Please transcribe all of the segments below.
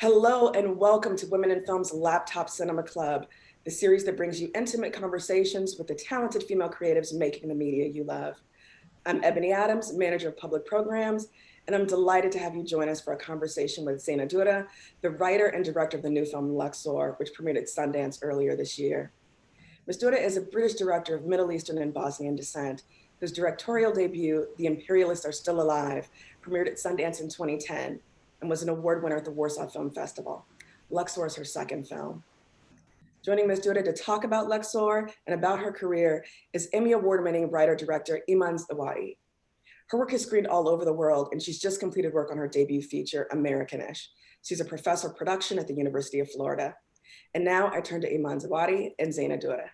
Hello and welcome to Women in Film's Laptop Cinema Club, the series that brings you intimate conversations with the talented female creatives making the media you love. I'm Ebony Adams, Manager of Public Programs, and I'm delighted to have you join us for a conversation with Zeina Durra, the writer and director of the new film LUXOR, which premiered at Sundance earlier this year. Ms. Durra is a British director of Middle Eastern and Bosnian descent, whose directorial debut, The Imperialists Are Still Alive, premiered at Sundance in 2010, and was an award winner at the Warsaw Film Festival. LUXOR is her second film. Joining Ms. Durra to talk about LUXOR and about her career is Emmy Award-winning writer-director Iman Zawahry. Her work is screened all over the world, and she's just completed work on her debut feature, Americanish. She's a professor of production at the University of Florida. And now I turn to Iman Zawahry and Zeina Durra.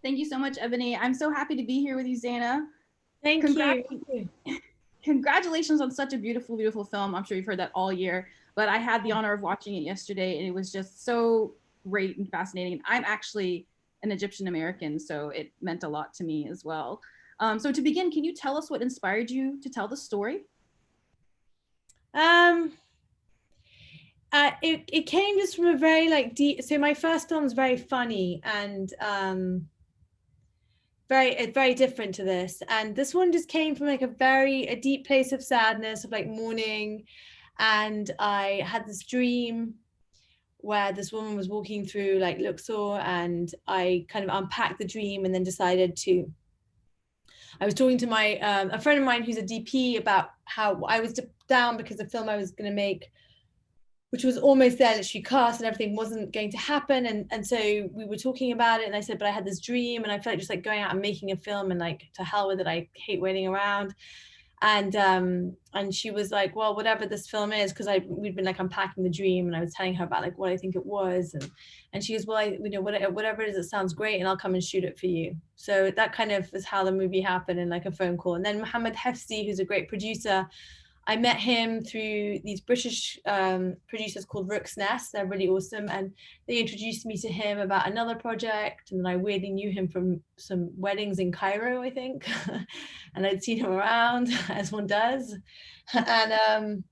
Thank you so much, Ebony. I'm so happy to be here with you, Zeina. Thank you. Congratulations on such a beautiful, beautiful film. I'm sure you've heard that all year, but I had the honor of watching it yesterday and it was just so great and fascinating. I'm actually an Egyptian American, so it meant a lot to me as well. So to begin, can you tell us what inspired you to tell the story? It came just from a very deep, so my first film was very funny and very different to this, and this one just came from a deep place of sadness, of mourning. And I had this dream where this woman was walking through Luxor, and I kind of unpacked the dream and then decided to, I was talking to my a friend of mine who's a DP about how I was down because the film I was going to make, which was almost there, literally cast, and everything wasn't going to happen. And so we were talking about it, and I said, but I had this dream, and I felt like just going out and making a film, and to hell with it, I hate waiting around. And she was like, well, whatever this film is, because we'd been unpacking the dream, and I was telling her about what I think it was, and she goes, well, whatever it is, it sounds great, and I'll come and shoot it for you. So that kind of is how the movie happened, in a phone call. And then Mohammed Hefsi, who's a great producer, I met him through these British producers called Rook's Nest. They're really awesome. And they introduced me to him about another project. And then I weirdly knew him from some weddings in Cairo, I think. And I'd seen him around, as one does. And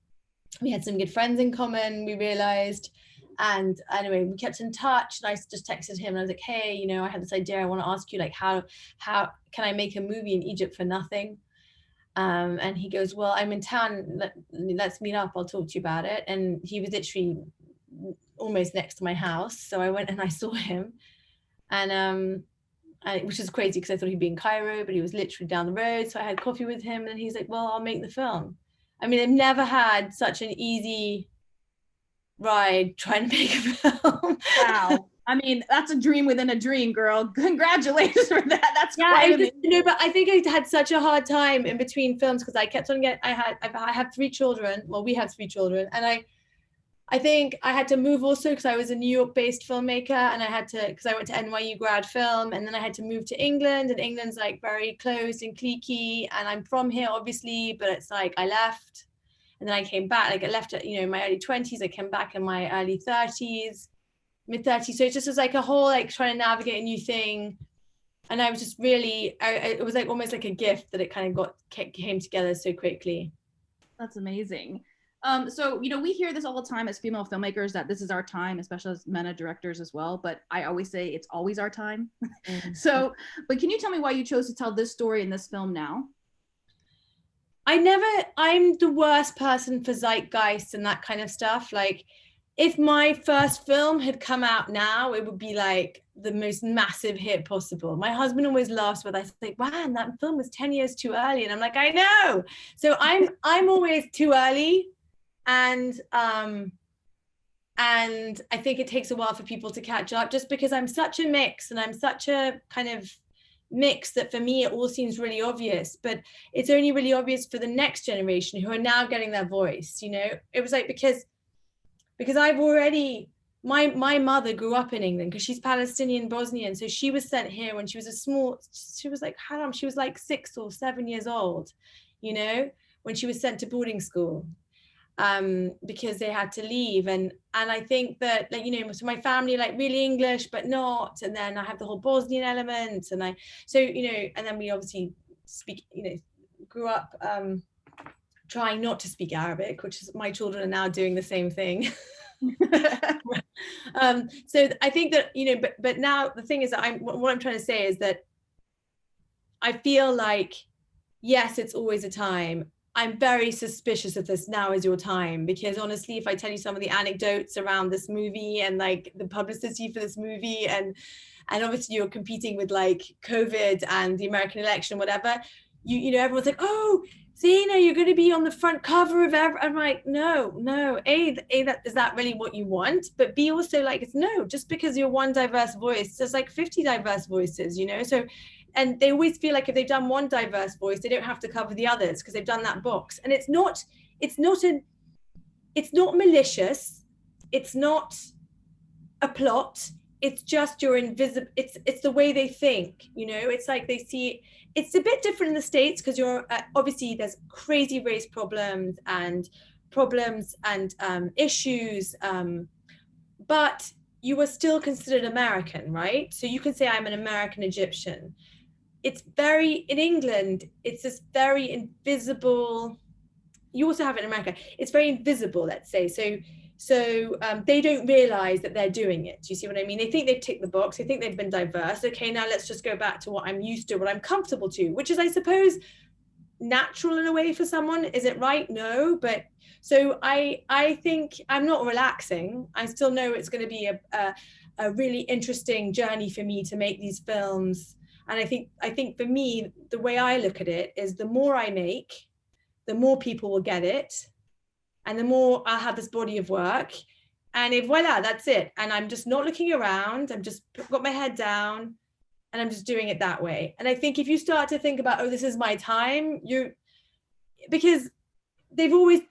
we had some good friends in common, we realized. And anyway, we kept in touch, and I just texted him and I was like, hey, I had this idea. I want to ask you, how can I make a movie in Egypt for nothing? And he goes, well, I'm in town, let's meet up, I'll talk to you about it. And he was literally almost next to my house, so I went and I saw him, and which is crazy because I thought he'd be in Cairo, but he was literally down the road. So I had coffee with him, and he's like, well, I'll make the film. I mean, I've never had such an easy ride trying to make a film. Wow. I mean, that's a dream within a dream, girl. Congratulations for that. That's quite amazing. But I think I had such a hard time in between films because I kept on I have 3 children. Well, we have 3 children, and I think I had to move also because I was a New York-based filmmaker, and I had to, because I went to NYU grad film, and then I had to move to England, and England's very closed and cliquey, and I'm from here obviously, but it's I left, and then I came back. I left at in my early 20s. I came back in my early 30s. Mid-30s, so it just was a whole trying to navigate a new thing, and I was just really, it was almost like a gift that it kind of came together so quickly. That's amazing. So we hear this all the time as female filmmakers, that this is our time, especially as men directors as well, but I always say it's always our time. So, but can you tell me why you chose to tell this story in this film now? I'm the worst person for zeitgeist and that kind of stuff. If my first film had come out now, it would be the most massive hit possible. My husband always laughs when I say, wow, that film was 10 years too early. And I'm like, I know. So I'm always too early. And I think it takes a while for people to catch up, just because I'm such a mix, and I'm such a kind of mix that for me, it all seems really obvious, but it's only really obvious for the next generation who are now getting their voice. It was because I've already, my mother grew up in England because she's Palestinian Bosnian. So she was sent here when she was she was she was 6 or 7 years old, when she was sent to boarding school, because they had to leave. And I think that, so my family, really English, but not. And then I have the whole Bosnian element. And and then we obviously speak, grew up trying not to speak Arabic, which is my children are now doing the same thing. So I think that, you know, but now the thing is that what I'm trying to say is that I feel like, yes, it's always a time. I'm very suspicious of this now is your time, because honestly, if I tell you some of the anecdotes around this movie and like the publicity for this movie, and obviously you're competing with like COVID and the American election, whatever, you know, everyone's like, oh, Zeina, you're going to be on the front cover of every. I'm like, no. That is that really what you want? But B, also like, it's no, just because you're one diverse voice, there's like 50 diverse voices, you know? So, and they always feel like if they've done one diverse voice, they don't have to cover the others because they've done that box. And it's not malicious. It's not a plot. It's just your invisible, it's the way they think, you know? It's like they see, it's a bit different in the States because you're obviously there's crazy race problems and issues, but you are still considered American, right? So you can say I'm an American Egyptian. It's very, in England, it's this very invisible, you also have it in America, it's very invisible, let's say. So they don't realize that they're doing it. Do you see what I mean? They think they've ticked the box. They think they've been diverse. Okay, now let's just go back to what I'm used to, what I'm comfortable to, which is, I suppose, natural in a way for someone. Is it right? No. But so I think I'm not relaxing. I still know it's going to be a really interesting journey for me to make these films. And I think for me, the way I look at it is the more I make, the more people will get it. And the more I'll have this body of work, and if voila, that's it. And I'm just not looking around. I'm just got my head down and I'm just doing it that way. And I think if you start to think about, oh, this is my time, because they always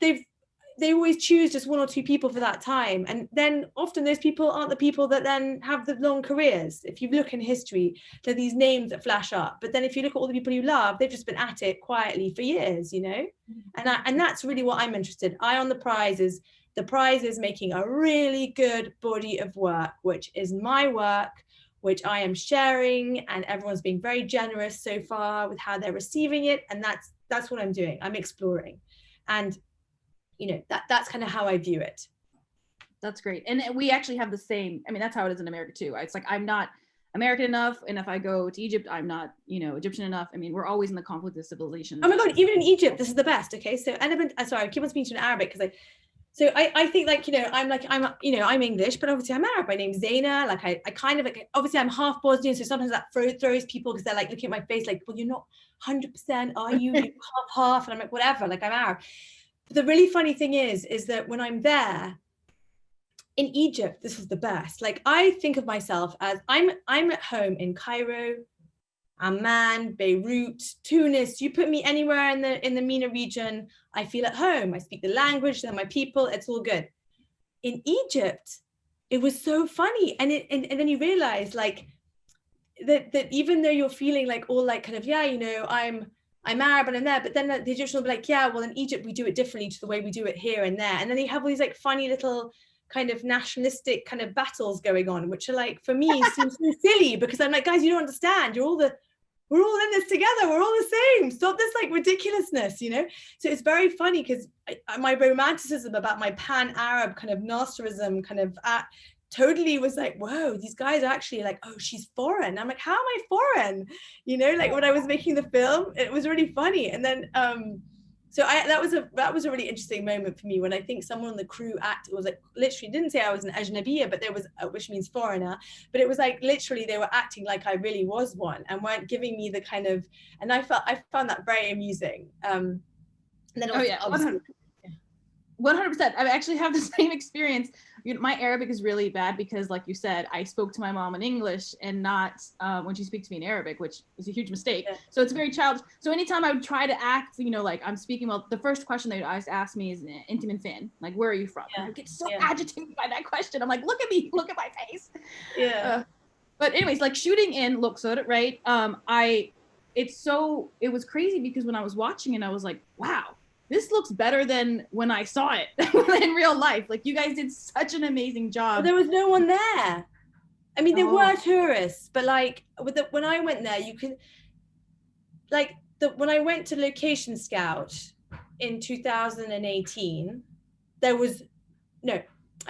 choose just one or two people for that time. And then often those people aren't the people that then have the long careers. If you look in history, there are these names that flash up. But then if you look at all the people you love, they've just been at it quietly for years, you know? And that's really what I'm interested in. The prize is making a really good body of work, which is my work, which I am sharing, and everyone's being very generous so far with how they're receiving it. And that's what I'm doing. I'm exploring. And you know, that's kind of how I view it. That's great. And we actually have the same, I mean, that's how it is in America too. It's like, I'm not American enough. And if I go to Egypt, I'm not, you know, Egyptian enough. I mean, we're always in the conflict of civilization. Oh my God, even in Egypt, this is the best. Okay. So, sorry, I keep on speaking in Arabic because I think like, you know, I'm English, but obviously I'm Arab. My name's Zeina. Like I kind of like, obviously I'm half Bosnian. So sometimes that throws people because they're like looking at my face like, well, you're not 100%, are you? You're half. And I'm like, whatever, like I'm Arab. But the really funny thing is that when I'm there in Egypt, this is the best. Like I think of myself as I'm at home in Cairo, Amman, Beirut, Tunis. You put me anywhere in the MENA region, I feel at home. I speak the language, they're my people, it's all good. In Egypt, it was so funny. And then you realize like that even though you're feeling like all like kind of, yeah, you know, I'm Arab and I'm there, but then the Egyptians will be like, yeah, well in Egypt we do it differently to the way we do it here and there. And then you have all these like funny little kind of nationalistic kind of battles going on, which are like, for me, seems so silly because I'm like, guys, you don't understand. We're all in this together. We're all the same. Stop this like ridiculousness, you know? So it's very funny because my romanticism about my pan-Arab kind of Nasserism kind of totally was like, whoa, these guys are actually like, oh, she's foreign. I'm like, how am I foreign? You know, like when I was making the film, it was really funny. And then, so that was a really interesting moment for me when I think someone on the crew was like, literally didn't say I was an ajnabiya, but there was, which means foreigner, but it was like, literally they were acting like I really was one and weren't giving me the kind of, and I found that very amusing. And then oh yeah, 100%. I actually have the same experience. You know, my Arabic is really bad because, like you said, I spoke to my mom in English and not when she speaks to me in Arabic, which is a huge mistake. Yeah. So it's very childish. So anytime I would try to act, you know, like I'm speaking well, the first question they always ask me is "Inti min fin?" Like, where are you from? Yeah. I get so agitated by that question. I'm like, look at me, look at my face. Yeah. But anyways, like shooting in LUXOR, right? It was crazy because when I was watching it, I was like, wow. This looks better than when I saw it in real life. Like you guys did such an amazing job. Well, there was no one there. I mean, there were tourists, but like when I went there, you could like when I went to Location Scout, in 2018. I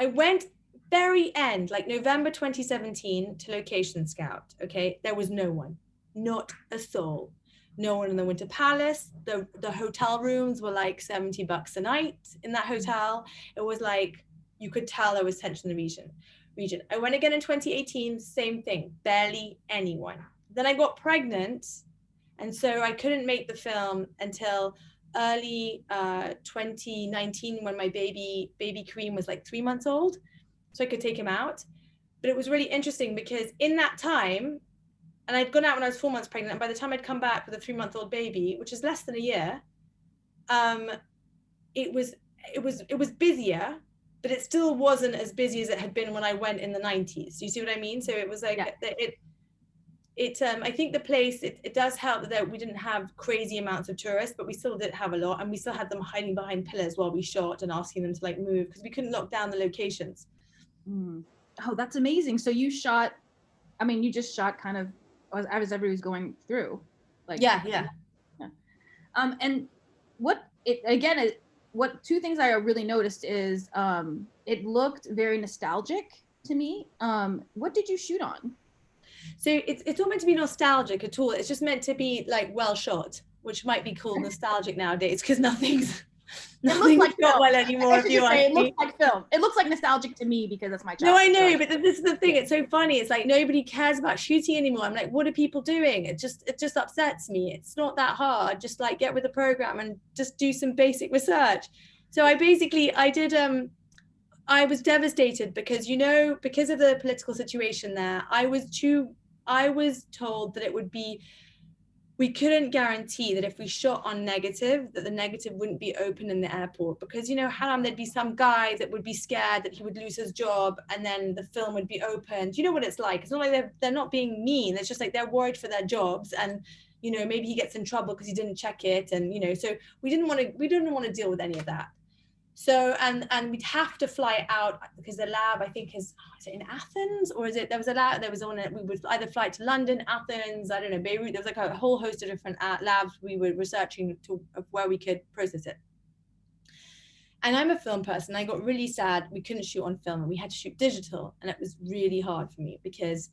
went very end, like November 2017 to Location Scout, okay? There was no one, not a soul. No one in the Winter Palace. The hotel rooms were like $70 a night in that hotel. It was like, you could tell there was tension in the region. I went again in 2018, same thing, barely anyone. Then I got pregnant, and so I couldn't make the film until early 2019 when my baby Kareem was like 3 months old, so I could take him out. But it was really interesting because in that time, and I'd gone out when I was 4 months pregnant, and by the time I'd come back with a 3-month-old baby, which is less than a year, it was busier, but it still wasn't as busy as it had been when I went in the 90s. Do you see what I mean? So it was like, I think the place, it does help that we didn't have crazy amounts of tourists, but we still did have a lot, and we still had them hiding behind pillars while we shot and asking them to like move, because we couldn't lock down the locations. Oh, that's amazing. So you shot, I mean, you just shot kind of as everybody was going through. Like Yeah. And what two things I really noticed is it looked very nostalgic to me. What did you shoot on? So it's not meant to be nostalgic at all. It's just meant to be like well shot, which might be called nostalgic nowadays because nothing's like shot well anymore. It looks like film. It looks like nostalgic to me because that's my childhood. No, I know, but this is the thing. It's so funny. It's like nobody cares about shooting anymore. I'm like, what are people doing? It just upsets me. It's not that hard. Just like get with the program and just do some basic research. So I did. I was devastated because, because of the political situation there, I was told that it would be, we couldn't guarantee that if we shot on negative, that the negative wouldn't be open in the airport, because, Haram, there'd be some guy that would be scared that he would lose his job and then the film would be opened. You know what it's like? It's not like they're not being mean. It's just like they're worried for their jobs, and, maybe he gets in trouble because he didn't check it. And, so we didn't want to deal with any of that. So, and we'd have to fly out because the lab, I think is it in Athens, or there was a lab, we would either fly to London, Athens, I don't know, Beirut. There was like a whole host of different labs we were researching of where we could process it. And I'm a film person. I got really sad we couldn't shoot on film and we had to shoot digital. And it was really hard for me because,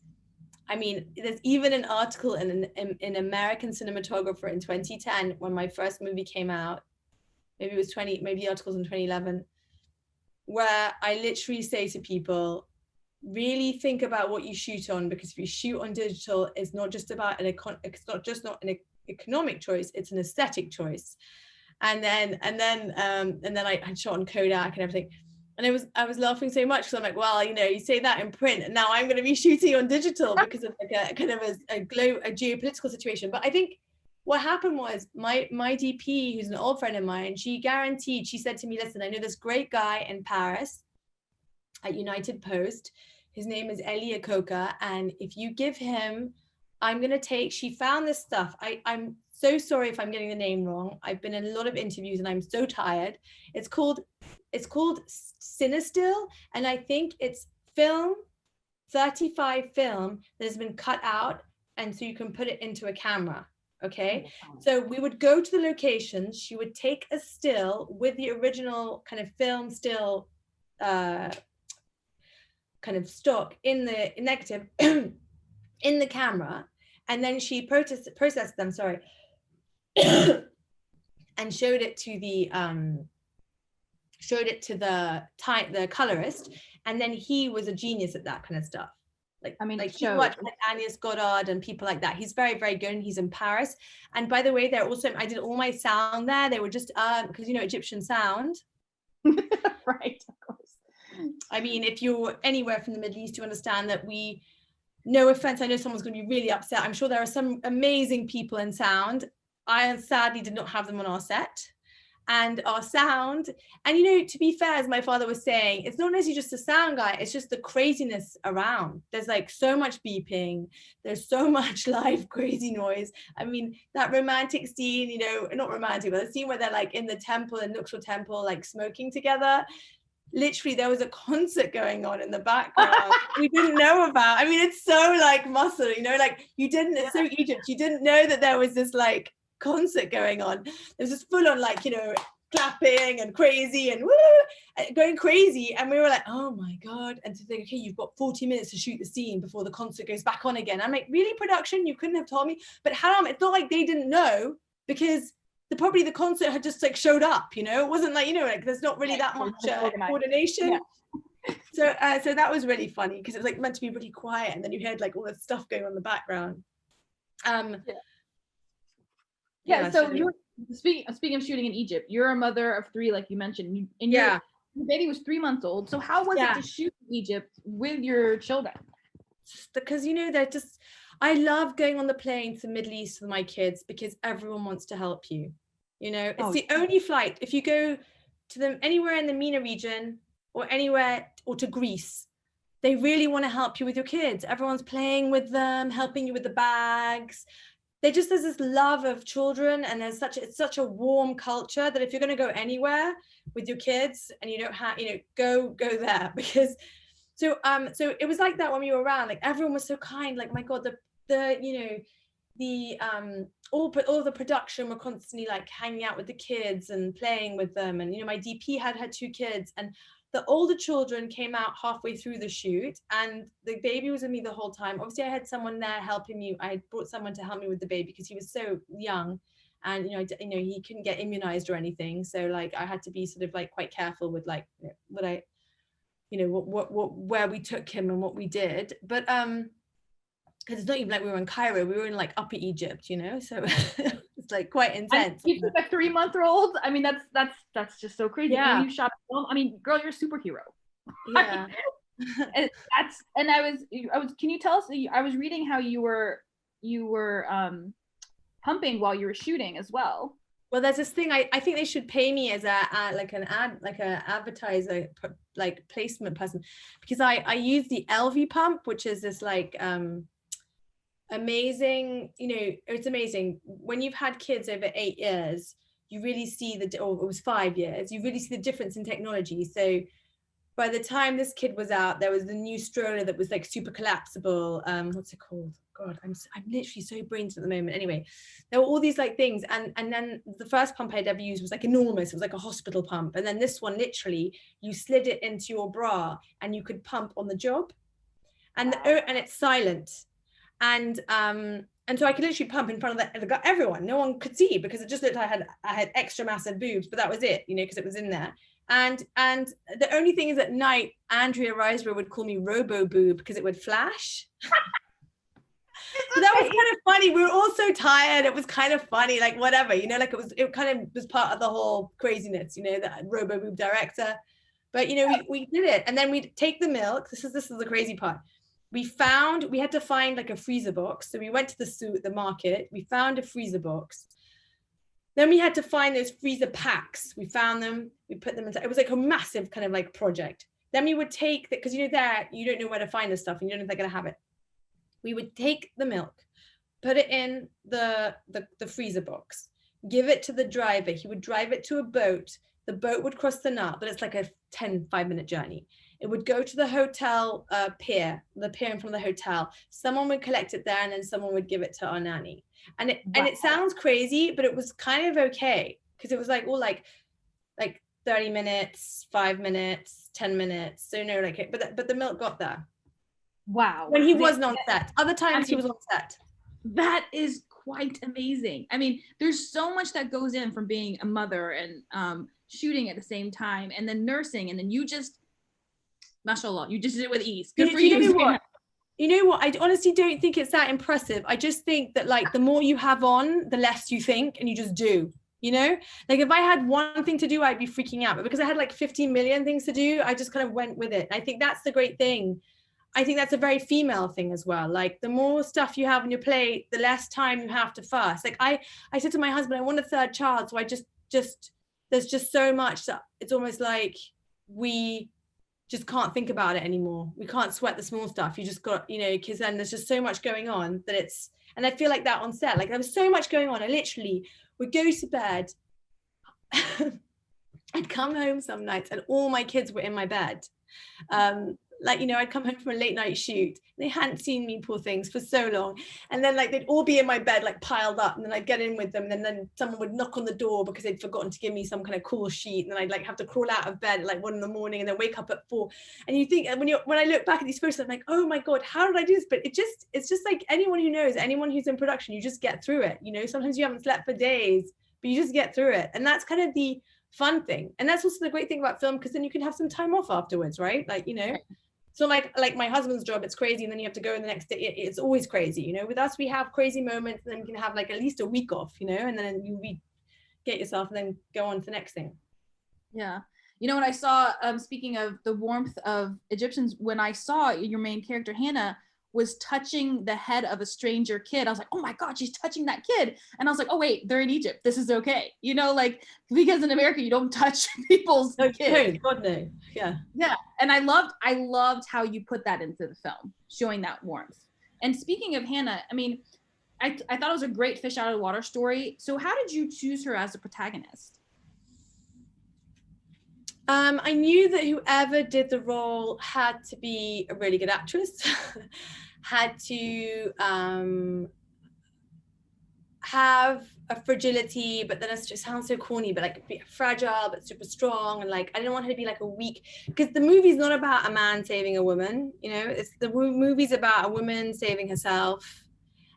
there's even an article in American Cinematographer in 2010 when my first movie came out. Maybe the articles in 2011, where I literally say to people, really think about what you shoot on, because if you shoot on digital, it's not just about an economic choice, it's an aesthetic choice. And then I shot on Kodak and everything. And I was laughing so much because I'm like, well, you say that in print, and now I'm going to be shooting on digital because of like a kind of a geopolitical situation. But I think what happened was my DP, who's an old friend of mine, she said to me, listen, I know this great guy in Paris at United Post. His name is Eli Akoka. And if you give him, she found this stuff. I'm so sorry if I'm getting the name wrong. I've been in a lot of interviews and I'm so tired. It's called Cinestill. And I think it's 35 film that has been cut out. And so you can put it into a camera. Okay, so we would go to the locations. She would take a still with the original kind of film still kind of stock in the negative in the camera, and then she processed them, and showed it to the colorist, and then he was a genius at that kind of stuff. He watched like Agnes Goddard and people like that. He's very, very good, and he's in Paris. And by the way, I did all my sound there. They were just because Egyptian sound, right? Of course. If you're anywhere from the Middle East, you understand that no offense, I know someone's going to be really upset. I'm sure there are some amazing people in sound. I sadly did not have them on our set. And our sound, and to be fair, as my father was saying, it's not necessarily just the sound guy, it's just the craziness around. There's like so much beeping, there's so much live crazy noise. That romantic scene, not romantic, but the scene where they're like in the temple, in LUXOR temple, like smoking together. Literally, there was a concert going on in the background we didn't know about. It's so like muscle, it's so Egypt. You didn't know that there was this like concert going on. There's this full on like clapping and crazy and woo, going crazy. And we were like, oh my God. And to think, okay, you've got 40 minutes to shoot the scene before the concert goes back on again. I'm like, really, production? You couldn't have told me? But how, it's not like they didn't know, because probably the concert had just like showed up, you know? It wasn't like, you know, like there's not really that much coordination. Yeah. So that was really funny, because it was like meant to be really quiet, and then you heard like all this stuff going on in the background. So you're speaking of shooting in Egypt, you're a mother of 3, like you mentioned, and your baby was 3 months old. So how was it to shoot in Egypt with your children? Because, you know, I love going on the plane to the Middle East with my kids, because everyone wants to help you. You know, it's the only flight. If you go to them anywhere in the MENA region or anywhere, or to Greece, they really want to help you with your kids. Everyone's playing with them, helping you with the bags. There's this love of children, and it's such a warm culture that if you're going to go anywhere with your kids and you don't have, you know, go there, because so it was like that when we were around. Like everyone was so kind. Like, my God, all the production were constantly like hanging out with the kids and playing with them. And, you know, my DP had 2 kids, and the older children came out halfway through the shoot, and the baby was with me the whole time. Obviously, I had someone there helping me. I brought someone to help me with the baby because he was so young, and he couldn't get immunized or anything. So like I had to be sort of like quite careful with like where we took him and what we did. But because it's not even like we were in Cairo, we were in like Upper Egypt, you know, so it's like quite intense. You took a 3-month-old. I mean, that's just so crazy. Yeah. And you shot a film. I mean, girl, you're a superhero. Yeah. And I was. Can you tell us? I was reading how you were pumping while you were shooting as well. Well, there's this thing. I think they should pay me as an advertiser, like placement person, because I use the LV pump, which is this like amazing, you know, it's amazing when you've had kids over 8 years, you really see or it was 5 years, you really see the difference in technology. So by the time this kid was out, there was the new stroller that was like super collapsible. What's it called? God, I'm literally so brains at the moment. Anyway, there were all these like things, and then the first pump I'd ever used was like enormous. It was like a hospital pump, and then this one, literally, you slid it into your bra and you could pump on the job, and and it's silent, and so I could literally pump in front of everyone. No one could see because it just looked like I had extra massive boobs, but that was it, you know, because it was in there. And the only thing is, at night, Andrea Riseborough would call me Robo Boob because it would flash. So that was kind of funny. We were all so tired. It was kind of funny, like whatever, you know, like it kind of was part of the whole craziness, you know, that Robo Boob director. But, you know, we did it. And then we'd take the milk. This is the crazy part. We had to find like a freezer box. So we went to the market. We found a freezer box. Then we had to find those freezer packs. We found them. We put them inside. It was like a massive kind of like project. Then we would take because you don't know where to find this stuff and you don't know if they're going to have it. We would take the milk, put it in the freezer box, give it to the driver. He would drive it to a boat. The boat would cross the Nile, but it's like a 5-minute journey. It would go to the hotel pier, the pier in front of the hotel. Someone would collect it there, and then someone would give it to our nanny. And it sounds crazy, but it was kind of okay because it was like all like 30 minutes, 5 minutes, 10 minutes. So no, like but the milk got there. Wow. When he wasn't on set. Other times he was on set. That is quite amazing. I mean, there's so much that goes in from being a mother and shooting at the same time, and then nursing, and then you just, mashallah, you just did it with ease. Good for you. You know what? I honestly don't think it's that impressive. I just think that like the more you have on, the less you think and you just do. You know, like if I had one thing to do, I'd be freaking out. But because I had like 15 million things to do, I just kind of went with it. I think that's the great thing. I think that's a very female thing as well. Like the more stuff you have on your plate, the less time you have to fuss. Like I said to my husband, I want a 3rd child. So I just there's just so much that it's almost like we just can't think about it anymore. We can't sweat the small stuff. You just got, you know, because then there's just so much going on that and I feel like that on set, like there was so much going on. I literally would go to bed. I'd come home some nights and all my kids were in my bed. like, you know, I'd come home from a late night shoot. They hadn't seen me, poor things, for so long. And then like they'd all be in my bed, like piled up, and then I'd get in with them. And then someone would knock on the door because they'd forgotten to give me some kind of cool sheet. And then I'd like have to crawl out of bed at like 1 a.m. and then wake up at 4. And you think, and when I look back at these photos, I'm like, oh my God, how did I do this? But it's just like anyone who knows, anyone who's in production, you just get through it. You know, sometimes you haven't slept for days, but you just get through it. And that's kind of the fun thing. And that's also the great thing about film, because then you can have some time off afterwards, right? Like, you know, so like my husband's job, it's crazy, and then you have to go in the next day. It's always crazy, you know. With us, we have crazy moments, and then you can have like at least a week off, you know, and then you get yourself and then go on to the next thing. Yeah. You know, when I saw, speaking of the warmth of Egyptians, when I saw your main character, Hannah, was touching the head of a stranger kid, I was like, oh my God, she's touching that kid. And I was like, oh wait, they're in Egypt. This is okay. You know, like, because in America, you don't touch people's kids. God, no. Yeah. Yeah. And I loved how you put that into the film, showing that warmth. And speaking of Hannah, I mean, I thought it was a great fish out of the water story. So how did you choose her as a protagonist? I knew that whoever did the role had to be a really good actress, had to have a fragility, but then it sounds so corny, but like be fragile, but super strong. And like, I didn't want her to be like a weak, because the movie's not about a man saving a woman, you know, it's the movie's about a woman saving herself.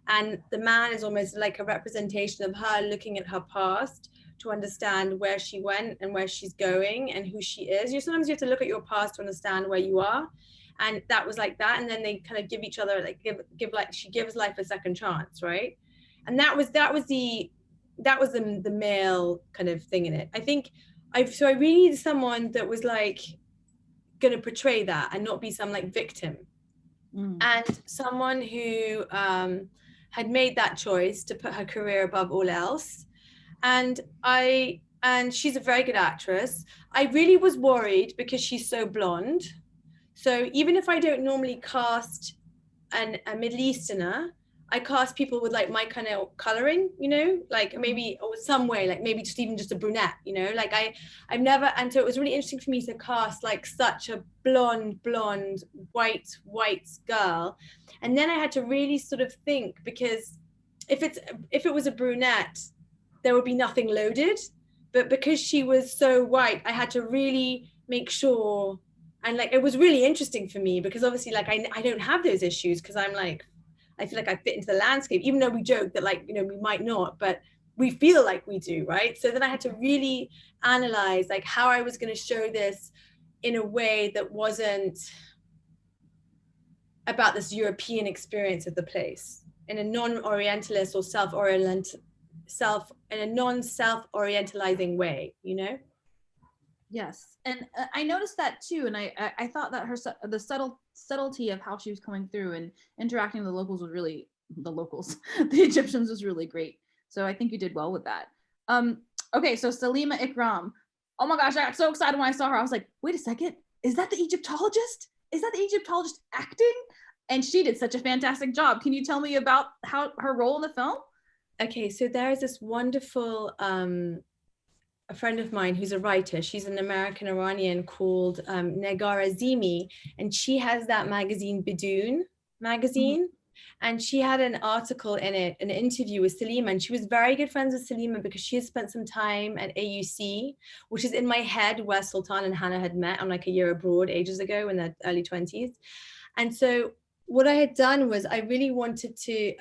And the man is almost like a representation of her looking at her past to understand where she went and where she's going and who she is. You know, sometimes you have to look at your past to understand where you are. And that was like that. And then they kind of give each other, like give like, she gives life a second chance, right? And that was the male kind of thing in it. I think I really needed someone that was like going to portray that and not be some like victim. And someone who had made that choice to put her career above all else. And she's a very good actress. I really was worried because she's so blonde. So even if I don't normally cast a Middle Easterner, I cast people with like my kind of coloring, you know, like maybe or some way, like maybe just even just a brunette, you know, like I've never, and so it was really interesting for me to cast like such a blonde, white girl. And then I had to really sort of think, because if it was a brunette, there would be nothing loaded, but because she was so white, I had to really make sure. And like, it was really interesting for me because obviously like, I don't have those issues because I'm like, I feel like I fit into the landscape, even though we joke that like, you know, we might not, but we feel like we do, right? So then I had to really analyze like how I was going to show this in a way that wasn't about this European experience of the place, in a non-Orientalist or in a non-self-orientalizing way, you know? Yes, and I noticed that too, and I thought that the subtlety of how she was coming through and interacting with the locals, the Egyptians was really great. So I think you did well with that. Okay, so Salima Ikram. Oh my gosh, I got so excited when I saw her. I was like, wait a second, is that the Egyptologist? Is that the Egyptologist acting? And she did such a fantastic job. Can you tell me about her role in the film? Okay, so there is this wonderful a friend of mine who's a writer. She's an American Iranian called Negara Zimi, and she has that magazine Bidoon magazine. And she had an article in it, an interview with Salima, and she was very good friends with Salima because she had spent some time at AUC, which is in my head where Sultan and Hannah had met on like a year abroad ages ago in their early 20s. And so what I had done was I really wanted to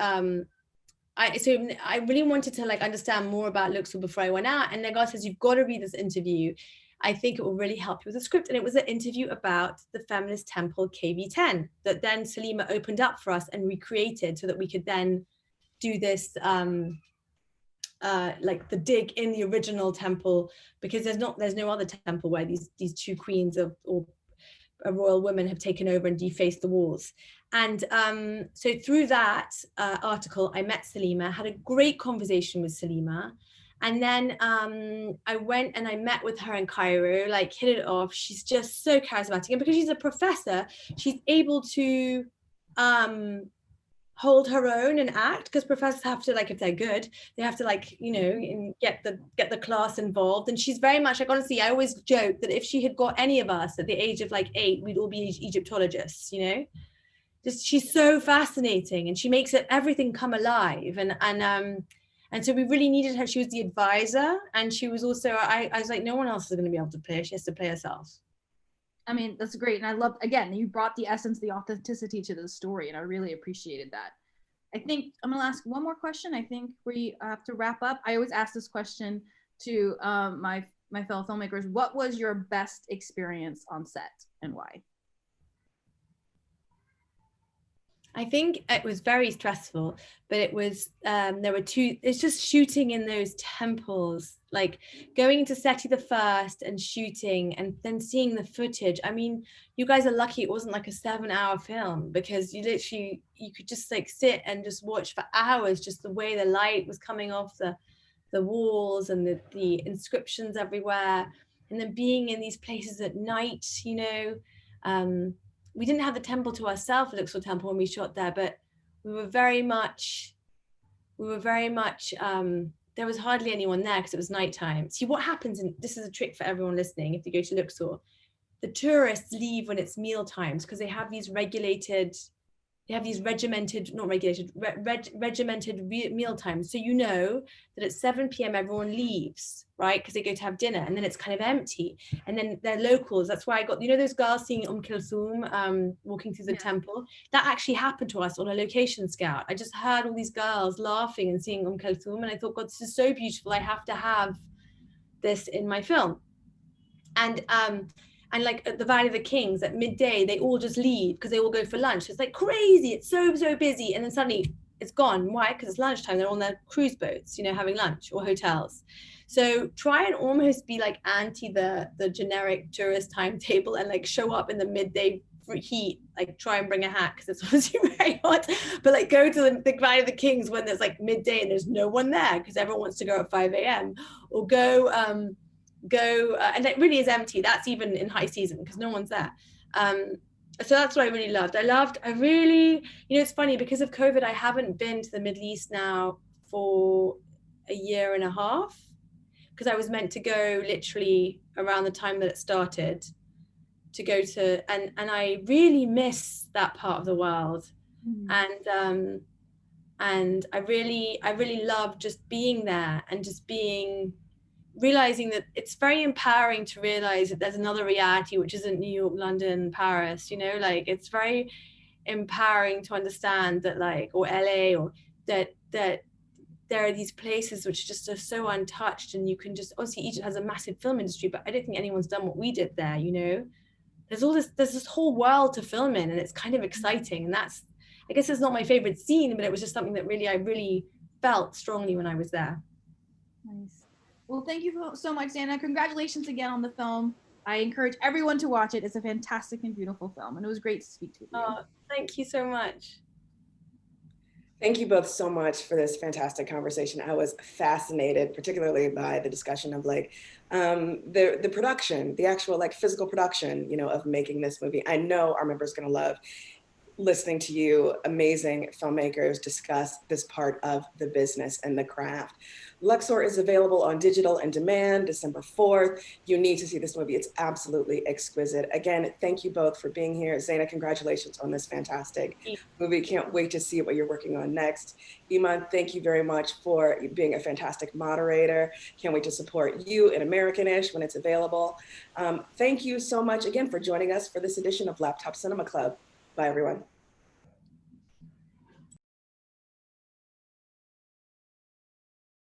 like understand more about LUXOR before I went out. And Negar says, you've got to read this interview. I think it will really help you with the script. And it was an interview about the feminist temple KV10 that then Salima opened up for us and recreated so that we could then do this, like the dig in the original temple, because there's no other temple where these two queens or royal women have taken over and defaced the walls. And so through that article, I met Salima, had a great conversation with Salima. And then I went and I met with her in Cairo, like hit it off. She's just so charismatic. And because she's a professor, she's able to hold her own and act, because professors have to, like, if they're good, they have to, like, you know, get the class involved. And she's very much like, honestly, I always joke that if she had got any of us at the age of like 8, we'd all be Egyptologists, you know. Just, she's so fascinating, and she makes everything come alive. And so we really needed her. She was the advisor, and she was also, I was like, no one else is going to be able to play her. She has to play herself. I mean, that's great. And I love, again, you brought the essence, the authenticity to the story, and I really appreciated that. I think I'm gonna ask one more question. I think we have to wrap up. I always ask this question to my fellow filmmakers. What was your best experience on set and why? I think it was very stressful, but it was, there were two, it's just shooting in those temples, like going to Seti the first and shooting and then seeing the footage. I mean, you guys are lucky it wasn't like a 7-hour film, because you literally, you could just like sit and just watch for hours, just the way the light was coming off the walls and the inscriptions everywhere. And then being in these places at night, you know, we didn't have the temple to ourselves, the LUXOR temple, when we shot there, but we were very much, there was hardly anyone there because it was nighttime. See what happens, and this is a trick for everyone listening, if you go to LUXOR, the tourists leave when it's meal times, because they have these regimented meal times. So you know that at 7 p.m. everyone leaves, right? Because they go to have dinner, and then it's kind of empty. And then they're locals. That's why I got, you know, those girls seeing Kulthum walking through the temple. That actually happened to us on a location scout. I just heard all these girls laughing and seeing Kulthum, and I thought, God, this is so beautiful. I have to have this in my film. And like at the Valley of the Kings at midday, they all just leave because they all go for lunch. It's like crazy. It's so busy. And then suddenly it's gone. Why? Because it's lunchtime. They're on their cruise boats, you know, having lunch, or hotels. So try and almost be like anti the generic tourist timetable, and like show up in the midday heat, like try and bring a hat because it's obviously very hot, but like go to the Valley of the Kings when there's like midday and there's no one there because everyone wants to go at 5 a.m. or go and it really is empty. That's even in high season because no one's there. So that's what I really loved. I really, you know, it's funny, because of COVID, I haven't been to the Middle East now for a year and a half, because I was meant to go literally around the time that it started to go to, and I really miss that part of the world. And I really love just being there and just realizing that it's very empowering to realize that there's another reality which isn't New York, London, Paris, you know, like it's very empowering to understand that, like, or LA, or that there are these places which just are so untouched, and you can just, obviously Egypt has a massive film industry, but I don't think anyone's done what we did there, you know. There's this whole world to film in, and it's kind of exciting. And that's, I guess it's not my favorite scene, but it was just something that I really felt strongly when I was there. Nice. Well, thank you so much, Zeina. Congratulations again on the film. I encourage everyone to watch it. It's a fantastic and beautiful film, and it was great to speak to you. Oh, thank you so much. Thank you both so much for this fantastic conversation. I was fascinated, particularly by the discussion of like the production, the actual like physical production, you know, of making this movie. I know our members are going to love listening to you amazing filmmakers discuss this part of the business and the craft. LUXOR is available on digital and demand December 4th. You need to see this movie. It's absolutely exquisite. Again, thank you both for being here. Zeina, congratulations on this fantastic movie. Can't wait to see what you're working on next. Iman, thank you very much for being a fantastic moderator. Can't wait to support you in American-ish when it's available. Thank you so much again for joining us for this edition of Laptop Cinema Club. Bye, everyone.